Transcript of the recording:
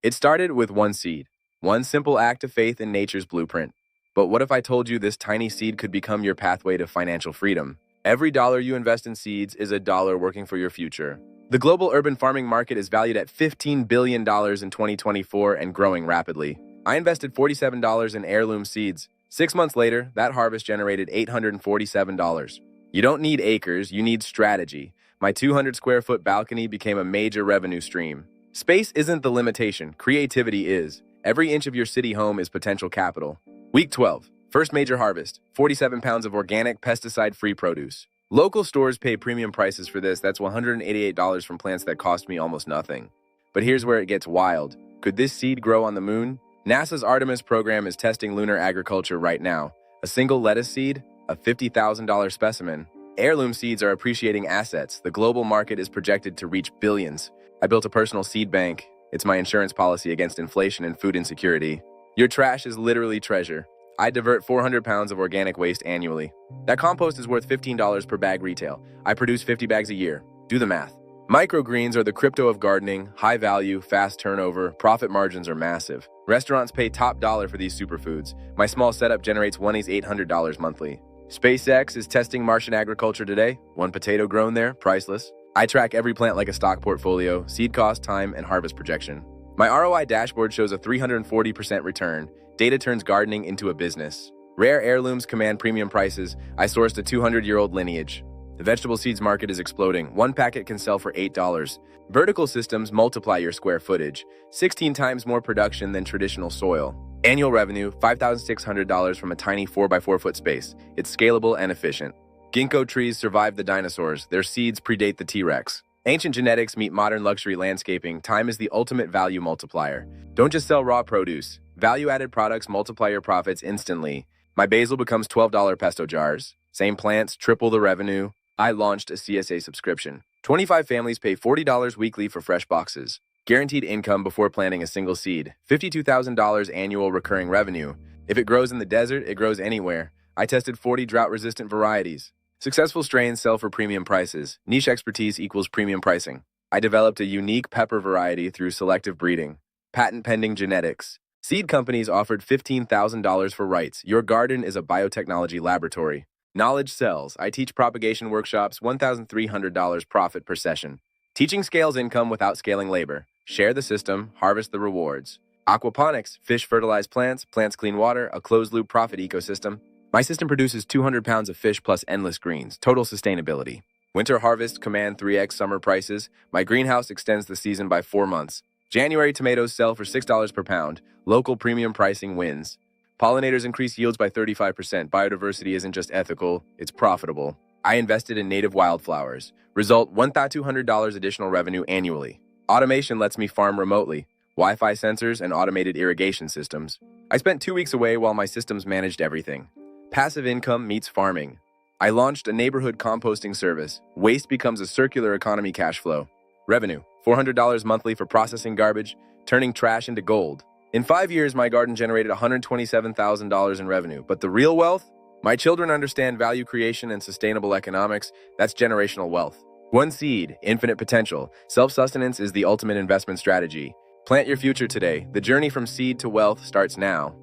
It started with one seed, one simple act of faith in nature's blueprint. But what if I told you this tiny seed could become your pathway to financial freedom? Every dollar you invest in seeds is a dollar working for your future. The global urban farming market is valued at $15 billion in 2024 and growing rapidly. I invested $47 in heirloom seeds. 6 months later, that harvest generated $847. You don't need acres, you need strategy. My 200 square foot balcony became a major revenue stream. Space isn't the limitation, creativity is. Every inch of your city home is potential capital. Week 12, first major harvest, 47 pounds of organic, pesticide-free produce. Local stores pay premium prices for this. That's $188 from plants that cost me almost nothing. But here's where it gets wild. Could this seed grow on the moon? NASA's Artemis program is testing lunar agriculture right now. A single lettuce seed, a $50,000 specimen. Heirloom seeds are appreciating assets. The global market is projected to reach billions. I built a personal seed bank. It's my insurance policy against inflation and food insecurity. Your trash is literally treasure. I divert 400 pounds of organic waste annually. That compost is worth $15 per bag retail. I produce 50 bags a year. Do the math. Microgreens are the crypto of gardening, high value, fast turnover, profit margins are massive. Restaurants pay top dollar for these superfoods. My small setup generates $800 monthly. SpaceX is testing Martian agriculture today. One potato grown there, priceless. I track every plant like a stock portfolio, seed cost, time, and harvest projection. My ROI dashboard shows a 340% return. Data turns gardening into a business. Rare heirlooms command premium prices. I sourced a 200-year-old lineage. The vegetable seeds market is exploding. One packet can sell for $8. Vertical systems multiply your square footage. 16 times more production than traditional soil. Annual revenue, $5,600 from a tiny 4x4 foot space. It's scalable and efficient. Ginkgo trees survived the dinosaurs. Their seeds predate the T-Rex. Ancient genetics meet modern luxury landscaping. Time is the ultimate value multiplier. Don't just sell raw produce. Value-added products multiply your profits instantly. My basil becomes $12 pesto jars. Same plants, triple the revenue. I launched a CSA subscription. 25 families pay $40 weekly for fresh boxes. Guaranteed income before planting a single seed. $52,000 annual recurring revenue. If it grows in the desert, it grows anywhere. I tested 40 drought-resistant varieties. Successful strains sell for premium prices. Niche expertise equals premium pricing. I developed a unique pepper variety through selective breeding. Patent-pending genetics. Seed companies offered $15,000 for rights. Your garden is a biotechnology laboratory. Knowledge sells. I teach propagation workshops, $1,300 profit per session. Teaching scales income without scaling labor. Share the system, harvest the rewards. Aquaponics, fish fertilize plants, plants clean water, a closed-loop profit ecosystem. My system produces 200 pounds of fish plus endless greens. Total sustainability. Winter harvest command 3x summer prices. My greenhouse extends the season by 4 months. January tomatoes sell for $6 per pound. Local premium pricing wins. Pollinators increase yields by 35%. Biodiversity isn't just ethical, it's profitable. I invested in native wildflowers. Result, $1,200 additional revenue annually. Automation lets me farm remotely. Wi-Fi sensors and automated irrigation systems. I spent 2 weeks away while my systems managed everything. Passive income meets farming. I launched a neighborhood composting service. Waste becomes a circular economy cash flow. Revenue, $400 monthly for processing garbage, turning trash into gold. In 5 years, my garden generated $127,000 in revenue. But the real wealth? My children understand value creation and sustainable economics. That's generational wealth. One seed, infinite potential. Self-sustenance is the ultimate investment strategy. Plant your future today. The journey from seed to wealth starts now.